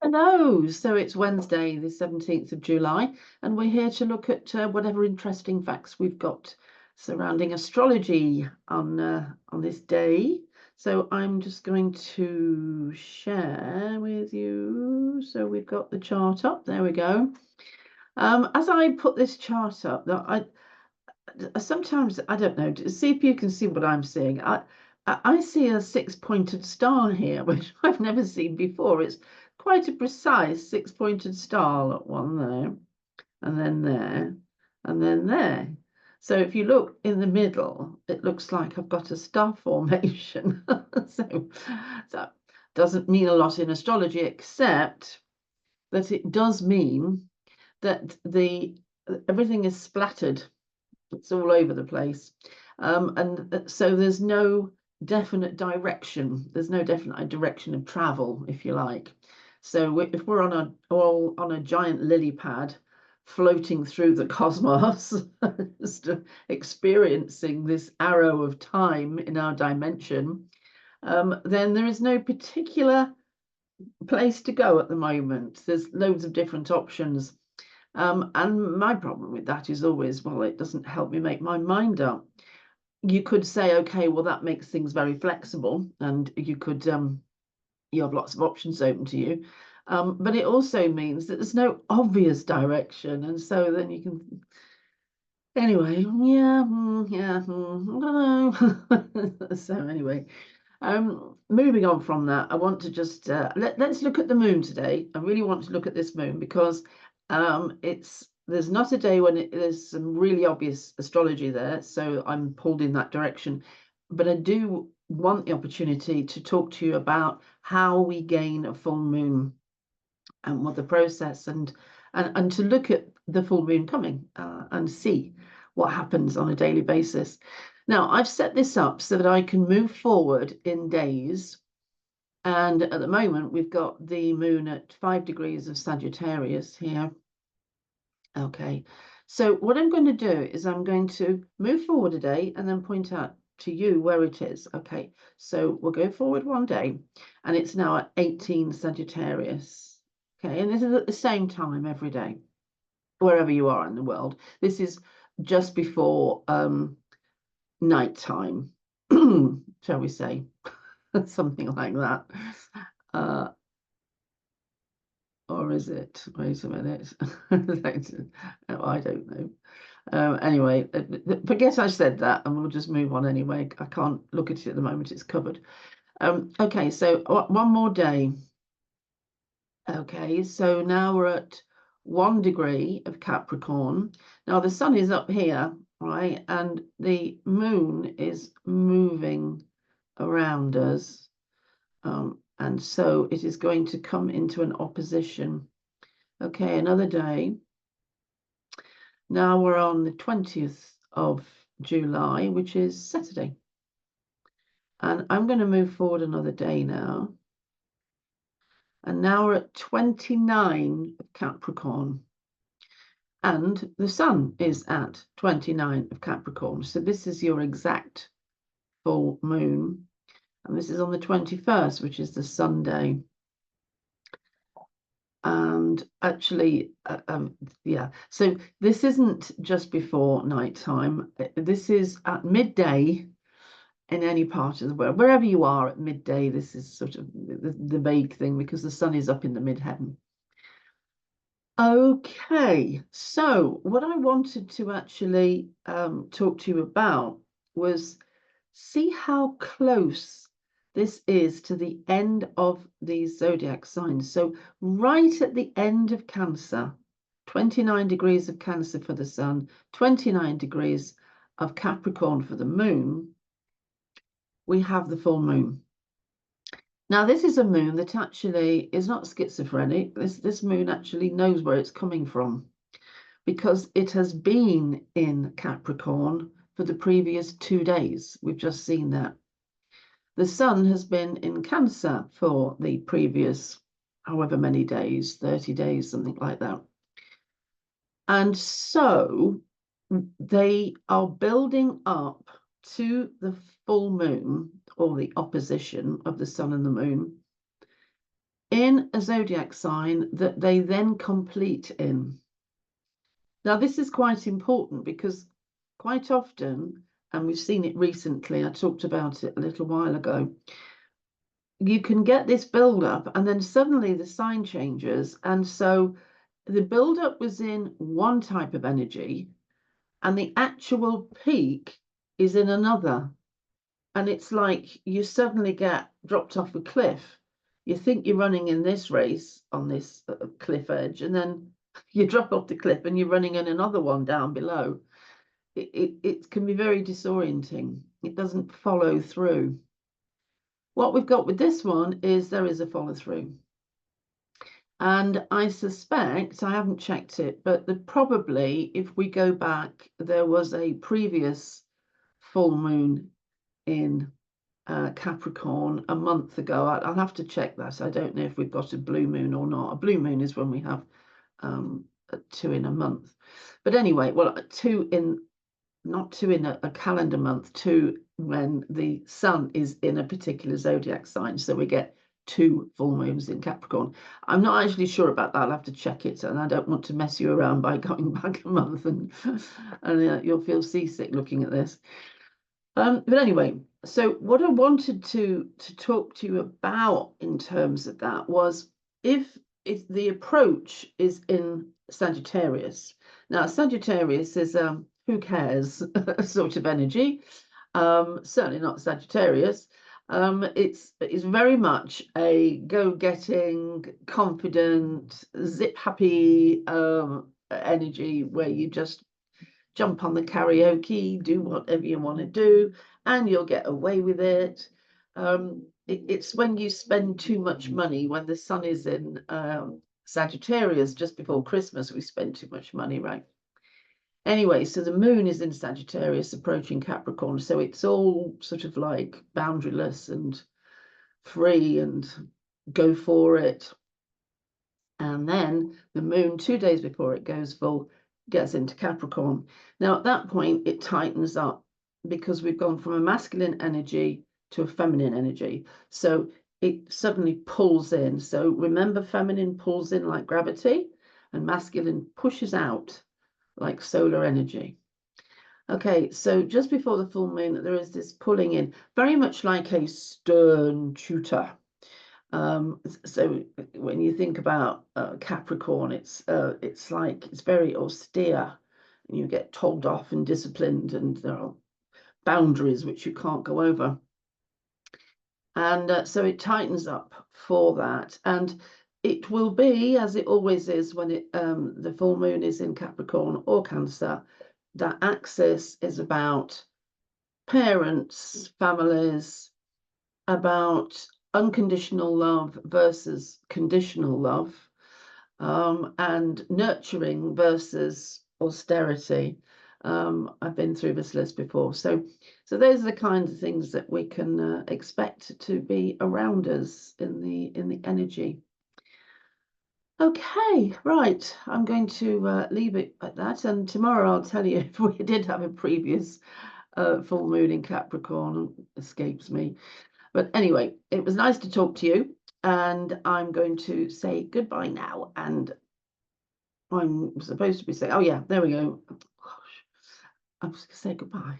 Hello, so it's Wednesday, the 17th of July, and we're here to look at whatever interesting facts we've got surrounding astrology on this day. So I'm just going to share with you. So we've got the chart up. There we go. As I put this chart up, I sometimes I don't know. See if you can see what I'm seeing. I see a six-pointed star here, which I've never seen before. It's quite a precise six-pointed star. Look, one there, and then there, and then there. So if you look in the middle, it looks like I've got a star formation. So that doesn't mean a lot in astrology, except that it does mean that everything is splattered. It's all over the place. And so there's no definite direction. There's no definite direction of travel, if you like. So if we're all on a giant lily pad floating through the cosmos, just experiencing this arrow of time in our dimension, then there is no particular place to go at the moment. There's loads of different options. And my problem with that is always, well, it doesn't help me make my mind up. You could say, okay, well, that makes things very flexible, and you could you have lots of options open to you. But it also means that there's no obvious direction, and so then you can anyway, yeah, I don't know. So anyway, moving on from that, I want to just let's look at the moon today. I really want to look at this moon because there's not a day when there's some really obvious astrology there, so I'm pulled in that direction. But I do want the opportunity to talk to you about how we gain a full moon and what the process and to look at the full moon coming and see what happens on a daily basis. Now, I've set this up so that I can move forward in days. And at the moment, we've got the moon at 5 degrees of Sagittarius here. Okay, so what I'm going to do is I'm going to move forward a day and then point out to you where it is. Okay, so we'll go forward one day and it's now at 18 Sagittarius. Okay, and this is at the same time every day, wherever you are in the world. This is just before nighttime, shall we say, something like that. Or is it? Wait a minute. Oh, I don't know. Anyway, forget I said that, and we'll just move on anyway. I can't look at it at the moment; it's covered. Okay, so one more day. Okay, so now we're at 1 degree of Capricorn. Now the sun is up here, right? And the moon is moving around us. And so it is going to come into an opposition. Okay, another day. Now we're on the 20th of July, which is Saturday. And I'm going to move forward another day now. And now we're at 29 of Capricorn. And the sun is at 29 of Capricorn. So this is your exact full moon. And this is on the 21st, which is the Sunday. And actually, yeah, so this isn't just before nighttime. This is at midday in any part of the world. Wherever you are at midday, this is sort of the vague thing because the sun is up in the midheaven. Okay, so what I wanted to actually talk to you about was see how close this is to the end of these zodiac signs. So right at the end of Cancer, 29 degrees of Cancer for the sun, 29 degrees of Capricorn for the moon, we have the full moon. Now, this is a moon that actually is not schizophrenic. This moon actually knows where it's coming from because it has been in Capricorn for the previous 2 days. We've just seen that. The sun has been in Cancer for the previous however many days, 30 days, something like that. And so they are building up to the full moon or the opposition of the sun and the moon in a zodiac sign that they then complete in. Now, this is quite important because quite often, and we've seen it recently, I talked about it a little while ago, you can get this build up and then suddenly the sign changes. And so the build up was in one type of energy and the actual peak is in another. And it's like you suddenly get dropped off a cliff. You think you're running in this race on this cliff edge, and then you drop off the cliff and you're running in another one down below. It can be very disorienting. It doesn't follow through. What we've got with this one is there is a follow through. And I suspect, I haven't checked it, but probably if we go back, there was a previous full moon in Capricorn a month ago. I'll have to check that. I don't know if we've got a blue moon or not. A blue moon is when we have 2 in a month. But anyway, well, not 2 in a calendar month, 2 when the sun is in a particular zodiac sign. So we get 2 full moons in Capricorn. I'm not actually sure about that. I'll have to check it, and I don't want to mess you around by going back a month and you'll feel seasick looking at this. But anyway, so what I wanted to talk to you about in terms of that was if the approach is in Sagittarius. Now, Sagittarius is who cares sort of energy. Certainly not Sagittarius. It's very much a go-getting, confident, zip-happy energy where you just jump on the karaoke, do whatever you want to do, and you'll get away with it. It's when you spend too much money, when the sun is in Sagittarius just before Christmas, we spend too much money, right? Anyway, so the moon is in Sagittarius approaching Capricorn, so it's all sort of like boundaryless and free and go for it. And then the moon, 2 days before it goes full, gets into Capricorn. Now, at that point, it tightens up because we've gone from a masculine energy to a feminine energy. So it suddenly pulls in. So remember, feminine pulls in like gravity and masculine pushes out like solar energy. Okay, so just before the full moon, there is this pulling in, very much like a stern tutor. So when you think about Capricorn, it's like it's very austere. You get told off and disciplined, and there are boundaries which you can't go over. And so it tightens up for that, and it will be, as it always is when the full moon is in Capricorn or Cancer, that axis is about parents, families, about unconditional love versus conditional love, and nurturing versus austerity. I've been through this list before. So those are the kinds of things that we can expect to be around us in the energy. Okay, right. I'm going to leave it at that. And tomorrow I'll tell you if we did have a previous full moon in Capricorn. Escapes me. But anyway, it was nice to talk to you. And I'm going to say goodbye now. And I'm supposed to be saying, oh yeah, there we go. Gosh, I was going to say goodbye.